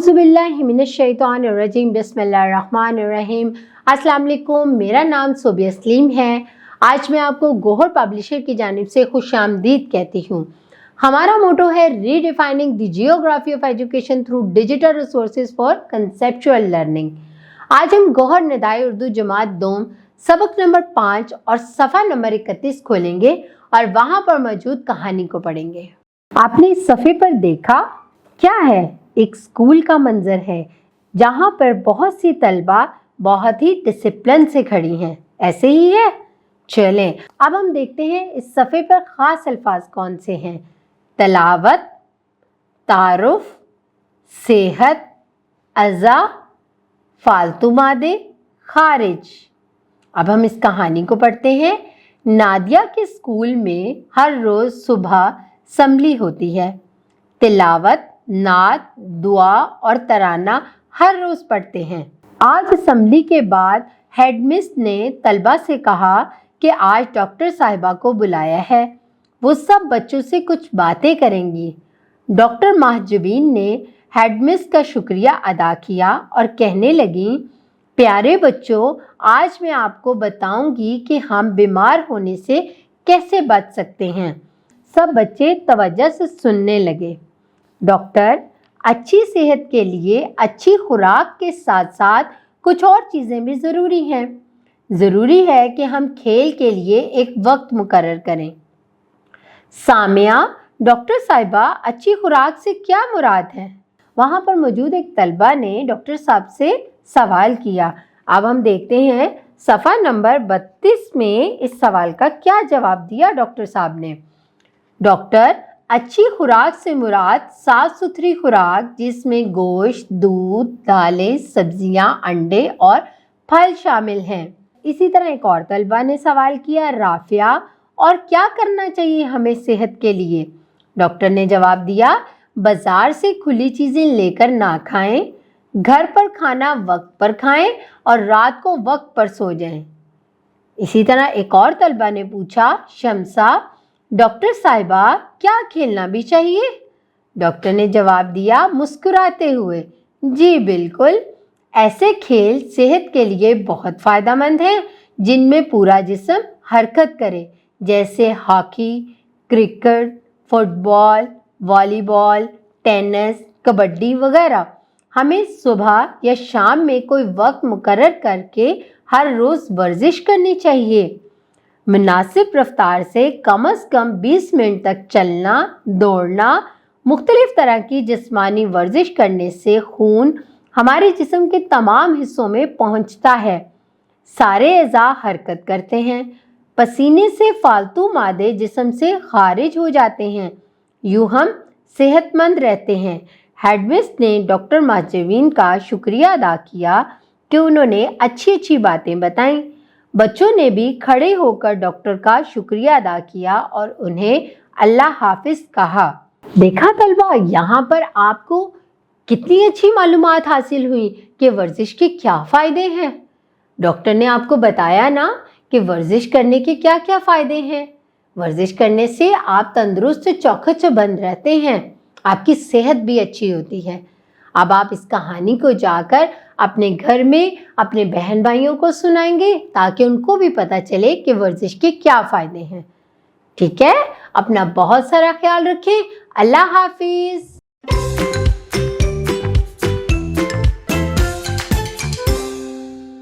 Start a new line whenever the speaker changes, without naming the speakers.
औज़ुबिल्लाहिमिनश्शैतानिर्रजीम बिस्मिल्लाहिर्रहमानिर्रहीम। अस्सलाम वालेकुम, मेरा नाम सोबिया सलीम है। आज मैं आपको गौहर पब्लिशर की जानिब से खुशामदीद कहती हूँ। हमारा मोटो है redefining the geography of education through digital resources for conceptual learning. आज हम गौहर निदाई उर्दू जमात दोम सबक नंबर 5 और सफ़ा नंबर 31 खोलेंगे और वहाँ पर मौजूद कहानी को पढ़ेंगे। आपने इस सफ़े पर देखा क्या है? एक स्कूल का मंजर है जहाँ पर बहुत सी तलबा बहुत ही डिसिप्लिन से खड़ी हैं। ऐसे ही है। चलें अब हम देखते हैं इस सफ़े पर ख़ास अल्फाज कौन से हैं। तलावत, तारुफ, सेहत, अज़ा, फालतू मादे, खारिज। अब हम इस कहानी को पढ़ते हैं। नादिया के स्कूल में हर रोज़ सुबह असम्बली होती है। तिलावत, नात, दुआ और तराना हर रोज़ पढ़ते हैं। आज असम्बली के बाद हेडमिस ने तलबा से कहा कि आज डॉक्टर साहिबा को बुलाया है, वो सब बच्चों से कुछ बातें करेंगी। डॉक्टर महजबीन ने हेडमिस का शुक्रिया अदा किया और कहने लगी, प्यारे बच्चों, आज मैं आपको बताऊंगी कि हम बीमार होने से कैसे बच सकते हैं। सब बच्चे तवज्जो से सुनने लगे। डॉक्टर, अच्छी सेहत के लिए अच्छी खुराक के साथ साथ कुछ और चीज़ें भी ज़रूरी हैं। ज़रूरी है कि हम खेल के लिए एक वक्त मुकर्रर करें। सामिया, डॉक्टर साहिबा, अच्छी खुराक से क्या मुराद है? वहाँ पर मौजूद एक तलबा ने डॉक्टर साहब से सवाल किया। अब हम देखते हैं सफ़ा नंबर 32 में इस सवाल का क्या जवाब दिया डॉक्टर साहब ने। डॉक्टर, अच्छी खुराक से मुराद साफ़ सुथरी खुराक जिसमें गोश्त, दूध, दालें, सब्जियां, अंडे और फल शामिल हैं। इसी तरह एक और तलबा ने सवाल किया, राफिया, और क्या करना चाहिए हमें सेहत के लिए? डॉक्टर ने जवाब दिया, बाज़ार से खुली चीज़ें लेकर ना खाएं, घर पर खाना वक्त पर खाएं और रात को वक्त पर सो जाएं। इसी तरह एक और तलबा ने पूछा, शमसा, डॉक्टर साहिबा, क्या खेलना भी चाहिए? डॉक्टर ने जवाब दिया मुस्कुराते हुए, जी बिल्कुल, ऐसे खेल सेहत के लिए बहुत फ़ायदेमंद हैं जिनमें पूरा जिस्म हरकत करे, जैसे hockey, cricket, football, volleyball, tennis, kabaddi वगैरह। हमें सुबह या शाम में कोई वक्त मुकर्रर करके हर रोज़ वर्जिश करनी चाहिए। मुनासिब रफ्तार से कम 20 मिनट तक चलना, दौड़ना, मुख्तलिफ तरह की जिस्मानी वर्जिश करने से खून हमारे जिस्म के तमाम हिस्सों में पहुंचता है। सारे अज़ा हरकत करते हैं। पसीने से फालतू मादे जिस्म से खारिज हो जाते हैं। यूँ हम सेहतमंद रहते हैं। हेडमिस ने डॉक्टर महजबीन का शुक्रिया अदा किया कि उन्होंने अच्छी अच्छी बातें बताईं। बच्चों ने भी खड़े होकर डॉक्टर का शुक्रिया अदा किया और उन्हें अल्लाह हाफिज कहा। देखा तलबा, यहाँ पर आपको कितनी अच्छी मालूमात हासिल हुई कि वर्जिश के क्या फ़ायदे हैं। डॉक्टर ने आपको बताया ना कि वर्जिश करने के क्या क्या फ़ायदे हैं। वर्जिश करने से आप तंदुरुस्त चौखट-चौबंद रहते हैं, आपकी सेहत भी अच्छी होती है। अब आप इस कहानी को जाकर अपने घर में अपने बहन भाइयों को सुनाएंगे ताकि उनको भी पता चले कि वर्जिश के क्या फ़ायदे हैं। ठीक है, अपना बहुत सारा ख्याल रखें। अल्लाह हाफिज़।